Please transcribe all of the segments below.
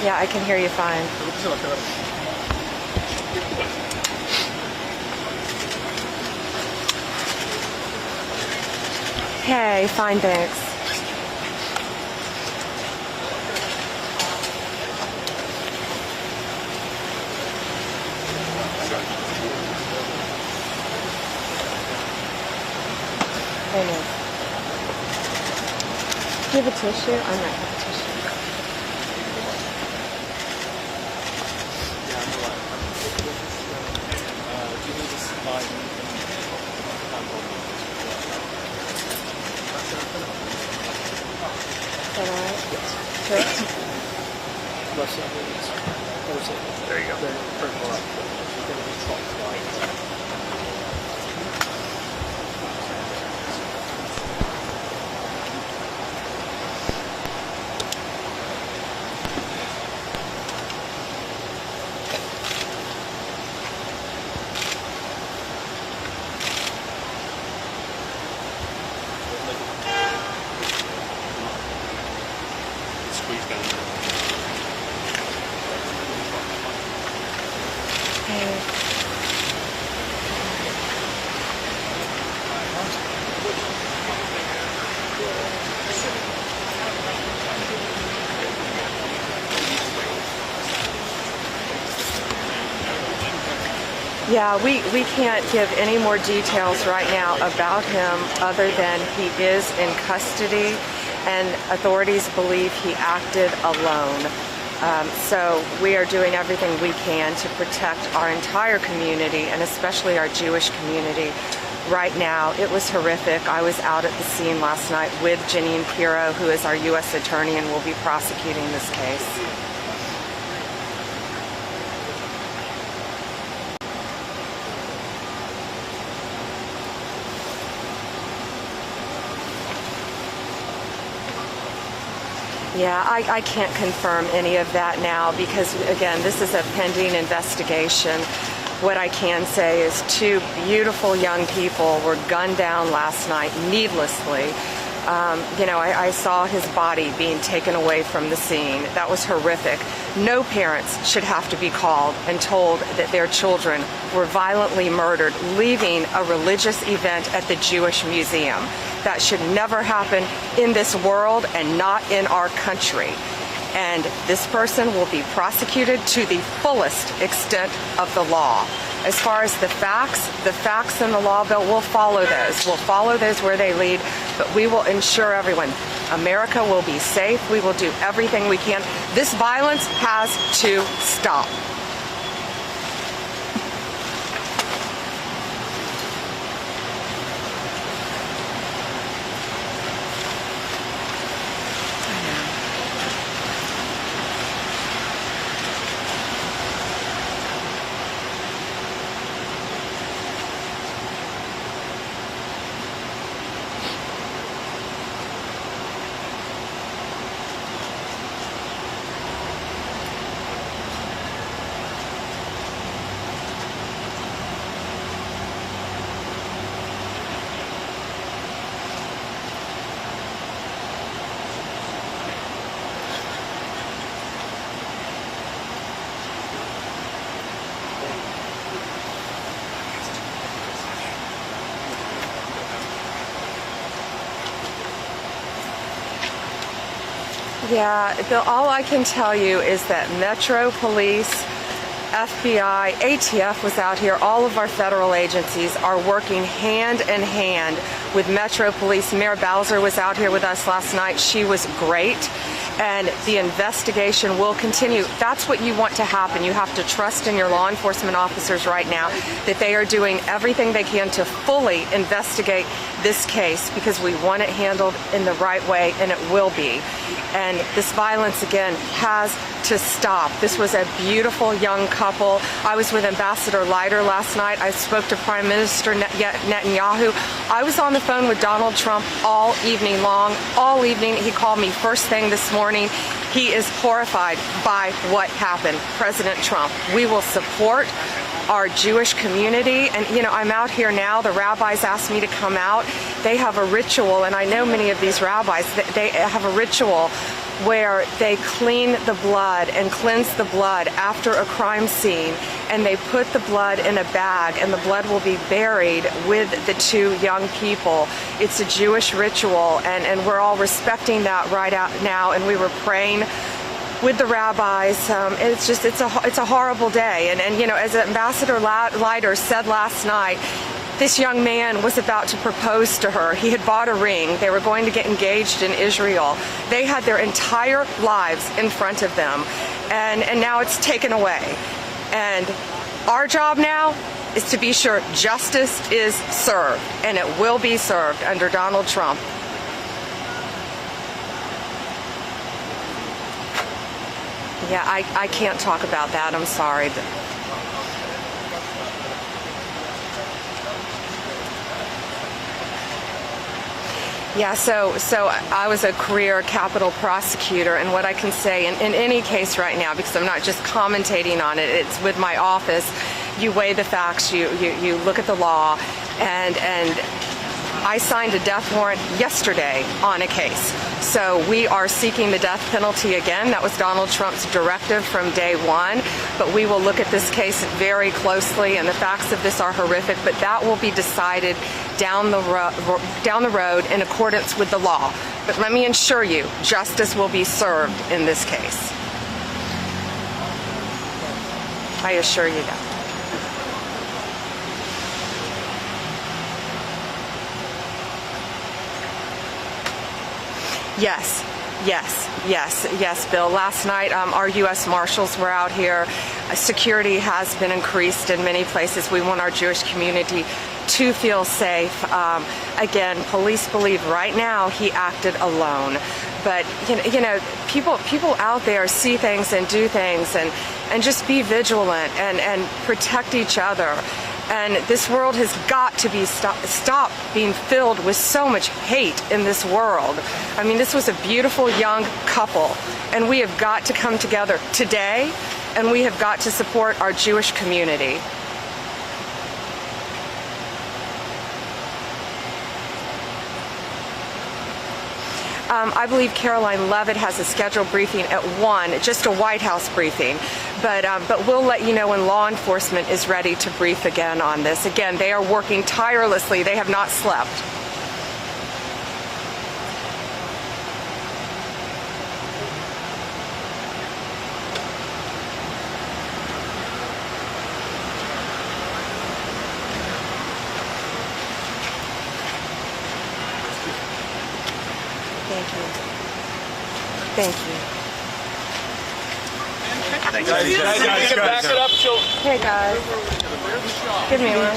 Yeah, I can hear you fine. Hey, fine, thanks. There it is. Do you have a tissue? I might have a tissue. Is that all right? Yes. There you go. Squeeze down there. Yeah, we can't give any more details right now about him other than he is in custody and authorities believe he acted alone. So we are doing everything we can to protect our entire community and especially our Jewish community. Right now, it was horrific. I was out at the scene last night with Janine Pirro, who is our U.S. attorney and will be prosecuting this case. Yeah, I can't confirm any of that now because, again, this is a pending investigation. What I can say is 2 beautiful young people were gunned down last night needlessly. I saw his body being taken away from the scene. That was horrific. No parents should have to be called and told that their children were violently murdered leaving a religious event at the Jewish Museum. That should never happen in this world and not in our country. And this person will be prosecuted to the fullest extent of the law. As far as the facts in the law bill, we'll follow those. We'll follow those where they lead, but we will ensure everyone, America will be safe. We will do everything we can. This violence has to stop. Yeah, Bill, all I can tell you is that Metro Police, FBI, ATF was out here. All of our federal agencies are working hand in hand with Metro Police. Mayor Bowser was out here with us last night. She was great. And the investigation will continue. That's what you want to happen. You have to trust in your law enforcement officers right now that they are doing everything they can to fully investigate this case because we want it handled in the right way, and it will be. And this violence, again, has to stop. This was a beautiful young couple. I was with Ambassador Leiter last night. I spoke to Prime Minister Netanyahu. I was on the phone with Donald Trump all evening long. All evening, he called me first thing this morning. He is horrified by what happened. President Trump, we will support our Jewish community. And, you know, I'm out here now. The rabbis asked me to come out. They have a ritual, and I know many of these rabbis, they have a ritual where they clean the blood and cleanse the blood after a crime scene, and they put the blood in a bag, and the blood will be buried with the two young people. It's a Jewish ritual, and we're all respecting that right out now, and we were praying with the rabbis. It's a horrible day, and you know, as Ambassador Leiter said last night, this young man was about to propose to her. He had bought a ring. They were going to get engaged in Israel. They had their entire lives in front of them, and now it's taken away. And our job now is to be sure justice is served, and it will be served under Donald Trump. Yeah, I can't talk about that. I'm sorry. Yeah, so I was a career capital prosecutor, and what I can say in any case right now, because I'm not just commentating on it, it's with my office, you weigh the facts, you look at the law, and I signed a death warrant yesterday on a case. So we are seeking the death penalty again. That was Donald Trump's directive from day one. But we will look at this case very closely, and the facts of this are horrific, but that will be decided down the road in accordance with the law. But let me assure you, justice will be served in this case. I assure you that. Yes, Bill. Last night, our U.S. Marshals were out here. Security has been increased in many places. We want our Jewish community to feel safe. Again, police believe right now he acted alone. But, you know, people out there see things and do things, and just be vigilant and protect each other. And this world has got to be stop being filled with so much hate in this world. I mean, this was a beautiful young couple, and we have got to come together today, and we have got to support our Jewish community. I believe Caroline Levitt has a scheduled briefing at 1, just a White House briefing. But we'll let you know when law enforcement is ready to brief again on this. Again, they are working tirelessly. They have not slept. Thank you. Back it up till... Hey guys. Give me one.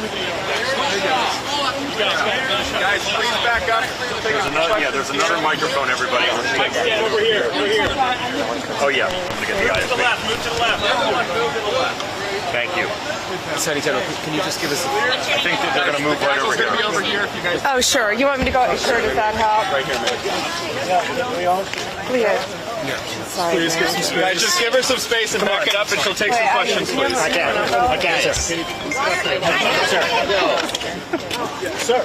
Guys, please back up. There's another microphone, everybody. Stand over here. Oh, yeah. I'm going to get the guy. Move to the left. Everyone move to the left. Thank you. Attorney General, can you just give us I think that they're going to move right over here. Over here if you guys... Oh, sure. You want me to go? Sure, does that help? Right here, man. Please. Sorry, Please give some space. Guys, just give her some space and back it up, and she'll take some questions, please. I can, sir. Sir,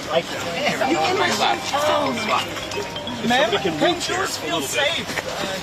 ma'am, can Jews feel safe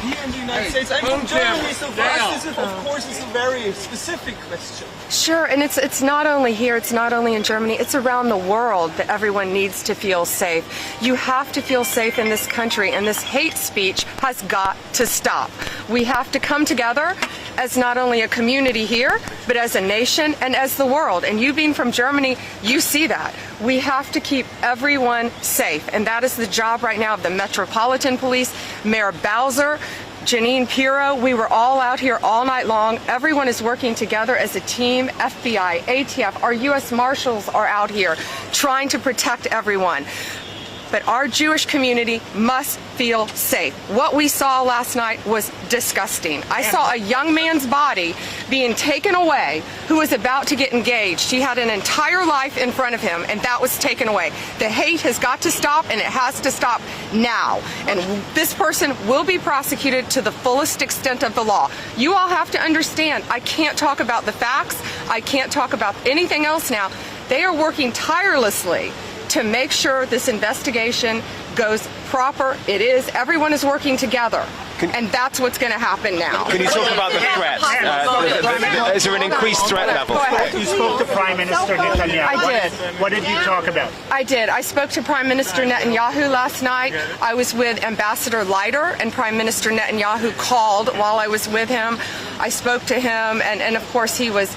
here in the United States? I'm from Germany, so for us, this is, of course, is a very specific question. Sure, and it's not only here, it's not only in Germany, it's around the world that everyone needs to feel safe. You have to feel safe in this country, and this hate speech has got to stop. We have to come together as not only a community here, but as a nation and as the world. And you being from Germany, you see that. We have to keep everyone safe, and that is the job right now of the Metropolitan Police, Mayor Bowser, Janine Pirro. We were all out here all night long. Everyone is working together as a team. FBI, ATF, our U.S. Marshals are out here trying to protect everyone. But our Jewish community must feel safe. What we saw last night was disgusting. I saw a young man's body being taken away who was about to get engaged. He had an entire life in front of him, and that was taken away. The hate has got to stop, and it has to stop now. And this person will be prosecuted to the fullest extent of the law. You all have to understand, I can't talk about the facts. I can't talk about anything else now. They are working tirelessly to make sure this investigation goes proper. It is. Everyone is working together. And that's what's going to happen now. Can you talk about the threat? Is there an increased threat level? Go ahead. You spoke to Prime Minister Netanyahu. I did. What did you talk about? I did. I spoke to Prime Minister Netanyahu last night. I was with Ambassador Leiter, and Prime Minister Netanyahu called while I was with him. I spoke to him, and of course he was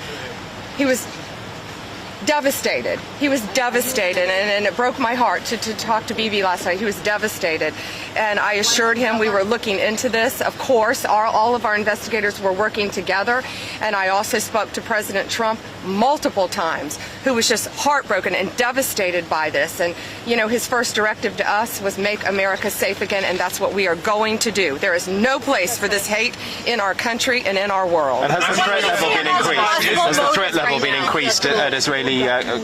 devastated. He was devastated, and it broke my heart to talk to Bibi last night. He was devastated, and I assured him we were looking into this. Of course, all of our investigators were working together, and I also spoke to President Trump multiple times, who was just heartbroken and devastated by this. And, you know, his first directive to us was make America safe again, and that's what we are going to do. There is no place for this hate in our country and in our world. And has the threat level been increased? Has the threat level been increased at Israeli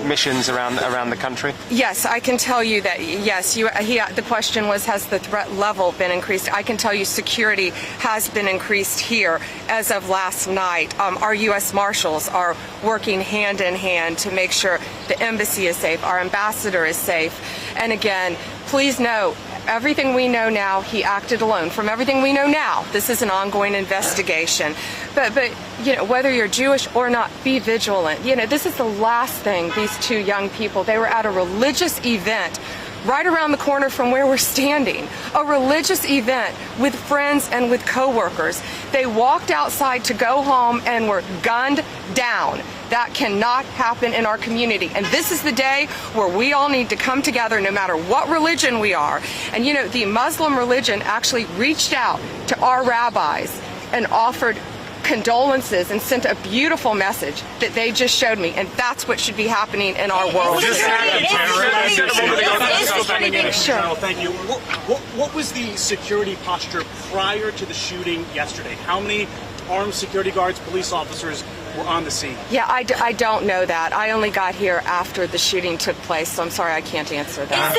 missions around the country? Yes, I can tell you that, yes. The question was, has the threat level been increased? I can tell you security has been increased here as of last night. Our U.S. Marshals are working hand in hand to make sure the embassy is safe, our ambassador is safe. And again, please know, everything we know now, he acted alone. From everything we know now, this is an ongoing investigation. But you know, whether you're Jewish or not, be vigilant. You know, this is the last thing these two young people, they were at a religious event right around the corner from where we're standing, a religious event with friends and with coworkers. They walked outside to go home and were gunned down. That cannot happen in our community. And this is the day where we all need to come together, no matter what religion we are. And you know, the Muslim religion actually reached out to our rabbis and offered condolences and sent a beautiful message that they just showed me, and that's what should be happening in our world. General, thank you. What was the security posture prior to the shooting yesterday? How many armed security guards, police officers were on the scene? Yeah, I don't know that. I only got here after the shooting took place, so I'm sorry I can't answer that.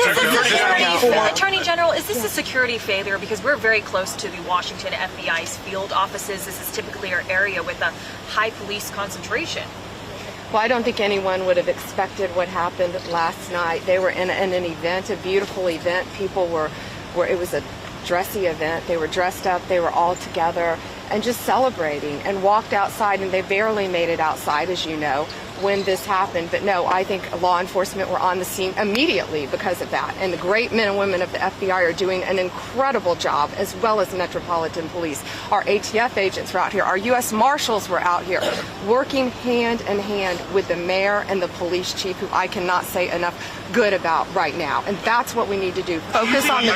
Attorney General, is this a security failure? Because we're very close to the Washington FBI's field offices. This is typically our area with a high police concentration. Well, I don't think anyone would have expected what happened last night. They were in an event, a beautiful event. People were it was a dressy event. They were dressed up. They were all together and just celebrating, and walked outside, and they barely made it outside, as you know, when this happened. But no, I think law enforcement were on the scene immediately because of that. And the great men and women of the FBI are doing an incredible job, as well as Metropolitan Police. Our ATF agents were out here. Our U.S. Marshals were out here working hand in hand with the mayor and the police chief, who I cannot say enough good about right now. And that's what we need to do. Focus on the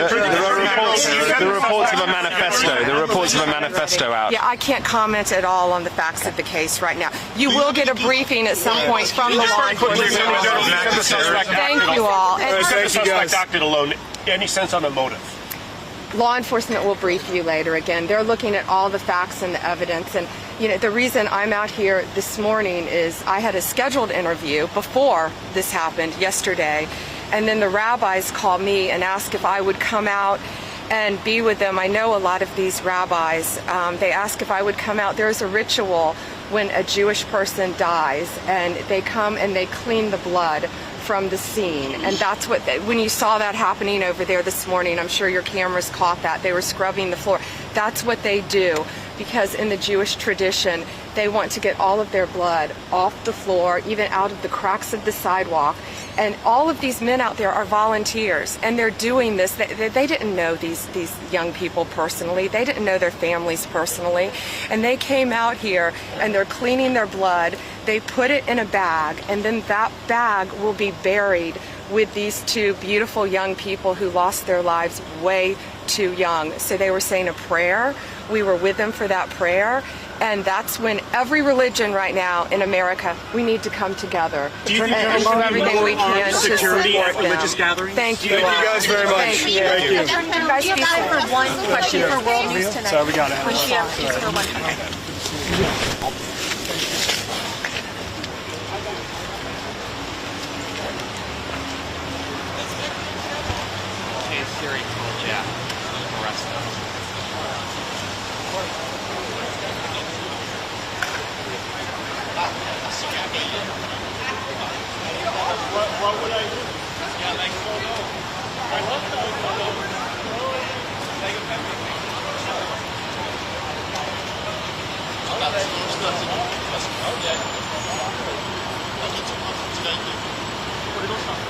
reports of a manifesto. The reports of a manifesto out. Yeah, I can't comment at all on the facts of the case right now. You will get a briefing at some point from the law enforcement. Thank you all. And The suspect acted alone. Any sense on the motive? law enforcement will brief you later. Again, they're looking at all the facts and the evidence. And you know, the reason I'm out here this morning is I had a scheduled interview before this happened yesterday, and then the rabbis called me and asked if I would come out and be with them. I know a lot of these rabbis. They ask if I would come out. There's a ritual when a Jewish person dies, and they come and they clean the blood from the scene. And that's what, when you saw that happening over there this morning, I'm sure your cameras caught that. They were scrubbing the floor. That's what they do, because in the Jewish tradition, they want to get all of their blood off the floor, even out of the cracks of the sidewalk. And all of these men out there are volunteers, and they're doing this. They didn't know these young people personally. They didn't know their families personally. And they came out here, and they're cleaning their blood. They put it in a bag, and then that bag will be buried with these two beautiful young people who lost their lives way too young. So they were saying a prayer. We were with them for that prayer. And that's when every religion right now in America, we need to come together and do everything we can to support them. Religious gatherings? Thank you. Thank you guys very much. Thank you. Thank you. You guys be time safe. for one question for World News Tonight? Sorry, we got it. Just for one question. Siri told Jack to arrest them. What would I do? Yeah, like, I love that. これどうしたの？